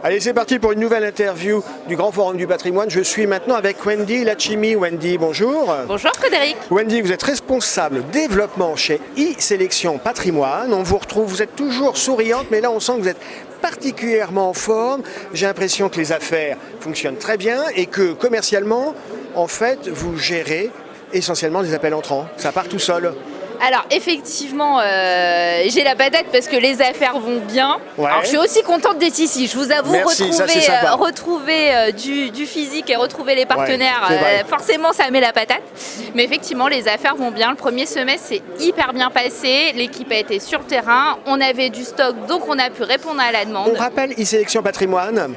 Allez, c'est parti pour une nouvelle interview du Grand Forum du Patrimoine. Je suis maintenant avec Wendy Lachimi. Wendy, bonjour. Bonjour Frédéric. Wendy, vous êtes responsable développement chez e-Sélection Patrimoine. On vous retrouve, vous êtes toujours souriante, mais là on sent que vous êtes particulièrement en forme. J'ai l'impression que les affaires fonctionnent très bien et que commercialement, en fait, vous gérez essentiellement des appels entrants. Ça part tout seul. Alors effectivement, j'ai la patate parce que les affaires vont bien. Ouais. Alors je suis aussi contente d'être ici. Je vous avoue, Merci, retrouver du physique et retrouver les partenaires, forcément ça met la patate. Mais effectivement, les affaires vont bien. Le premier semestre s'est hyper bien passé. L'équipe a été sur le terrain. On avait du stock, donc on a pu répondre à la demande. On rappelle e-Sélection Patrimoine.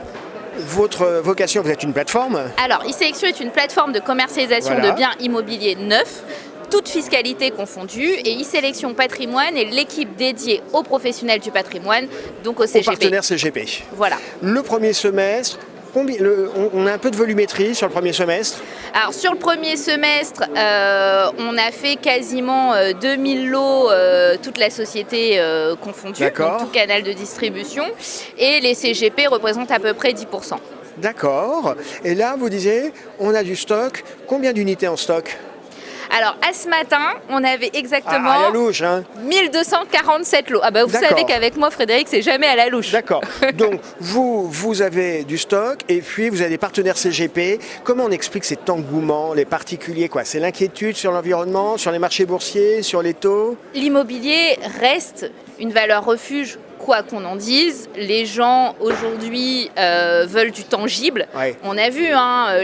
Votre vocation, vous êtes une plateforme? Alors, e-Sélection est une plateforme de commercialisation de biens immobiliers neufs, toute fiscalité confondue, et e-Sélection Patrimoine est l'équipe dédiée aux professionnels du patrimoine, donc au CGP. Aux partenaires CGP. Voilà. Le premier semestre, on a un peu de volumétrie sur le premier semestre. Alors sur le premier semestre, on a fait quasiment 2000 lots, toute la société confondue, donc tout canal de distribution, et les CGP représentent à peu près 10%. D'accord. Et là, vous disiez, on a du stock. Combien d'unités en stock? Alors, à ce matin, on avait exactement à la louche, 1247 lots. Ah bah vous savez qu'avec moi, Frédéric, c'est jamais à la louche. D'accord. Donc, vous avez du stock et puis vous avez des partenaires CGP. Comment on explique cet engouement, les particuliers, quoi? C'est l'inquiétude sur l'environnement, sur les marchés boursiers, sur les taux? L'immobilier reste une valeur refuge. Quoi qu'on en dise, les gens aujourd'hui veulent du tangible. Ouais. On a vu,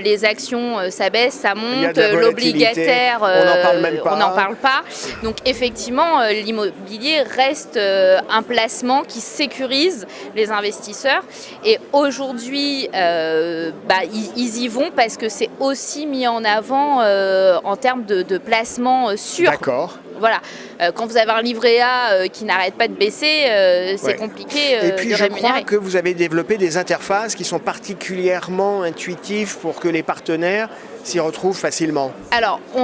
les actions, ça baisse, ça monte, l'obligataire, on n'en parle même pas. On n'en parle pas. Donc effectivement, l'immobilier reste un placement qui sécurise les investisseurs. Et aujourd'hui, ils y vont parce que c'est aussi mis en avant en termes de placement sûr. D'accord. Voilà, quand vous avez un livret A qui n'arrête pas de baisser, c'est compliqué de rémunérer. Et puis je crois que vous avez développé des interfaces qui sont particulièrement intuitives pour que les partenaires s'y retrouvent facilement.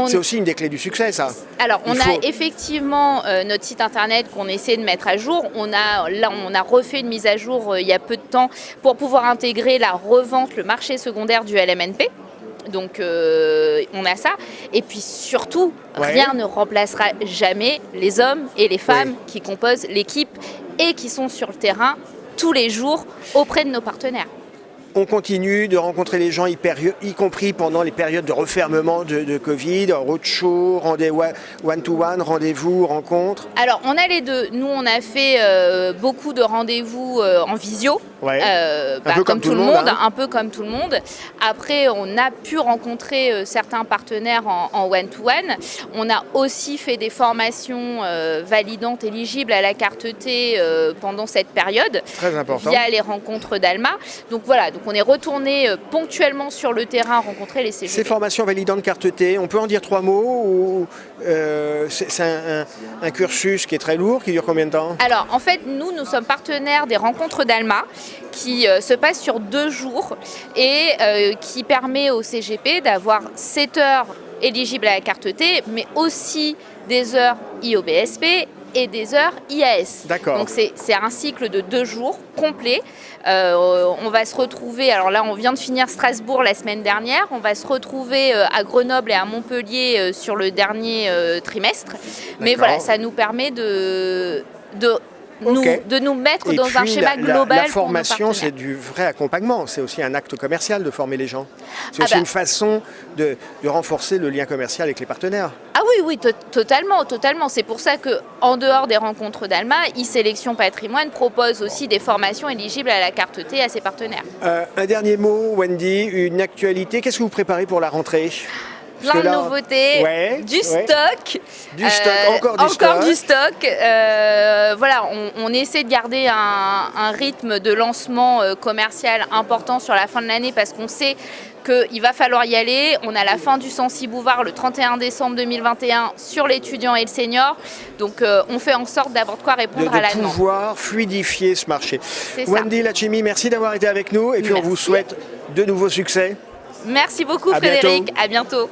C'est aussi une des clés du succès, ça. Alors, on a effectivement notre site internet qu'on essaie de mettre à jour. On a refait une mise à jour il y a peu de temps pour pouvoir intégrer la revente, le marché secondaire du LMNP. Donc on a ça. Et puis surtout, rien ne remplacera jamais les hommes et les femmes qui composent l'équipe et qui sont sur le terrain tous les jours auprès de nos partenaires. On continue de rencontrer les gens, y compris pendant les périodes de refermement de Covid, roadshow, rendez-vous one-to-one, rendez-vous, rencontres. Alors, on a les deux. Nous, on a fait beaucoup de rendez-vous en visio, un peu comme tout le monde. Après, on a pu rencontrer certains partenaires en one-to-one. On a aussi fait des formations validantes éligibles à la carte T pendant cette période. Très important. Via les rencontres d'Alma. Donc voilà, on est retourné ponctuellement sur le terrain rencontrer les CGP. Ces formations validantes carte T, on peut en dire 3 mots ou c'est un cursus qui est très lourd, qui dure combien de temps? Alors en fait, nous sommes partenaires des rencontres d'Alma qui se passent sur 2 jours et qui permet au CGP d'avoir 7 heures éligibles à la carte T, mais aussi des heures IOBSP et des heures IAS. D'accord. Donc c'est un cycle de 2 jours complet. On va se retrouver, alors là on vient de finir Strasbourg la semaine dernière, on va se retrouver à Grenoble et à Montpellier sur le dernier trimestre. Mais voilà, ça nous permet de nous mettre dans un schéma global. La formation, c'est du vrai accompagnement. C'est aussi un acte commercial de former les gens. C'est aussi une façon de renforcer le lien commercial avec les partenaires. Ah oui, totalement. C'est pour ça qu'en dehors des rencontres d'Alma, e-Sélection Patrimoine propose aussi des formations éligibles à la carte T à ses partenaires. Un dernier mot, Wendy, une actualité. Qu'est-ce que vous préparez pour la rentrée? Plein de nouveautés, du stock. Encore du stock. Voilà, on essaie de garder un rythme de lancement commercial important sur la fin de l'année parce qu'on sait qu'il va falloir y aller. On a la fin du Censi Bouvard le 31 décembre 2021 sur l'étudiant et le senior. Donc on fait en sorte d'avoir de quoi répondre à la demande. De pouvoir fluidifier ce marché. Wendy Lachimi, merci d'avoir été avec nous et puis on vous souhaite de nouveaux succès. Merci beaucoup Frédéric, à bientôt.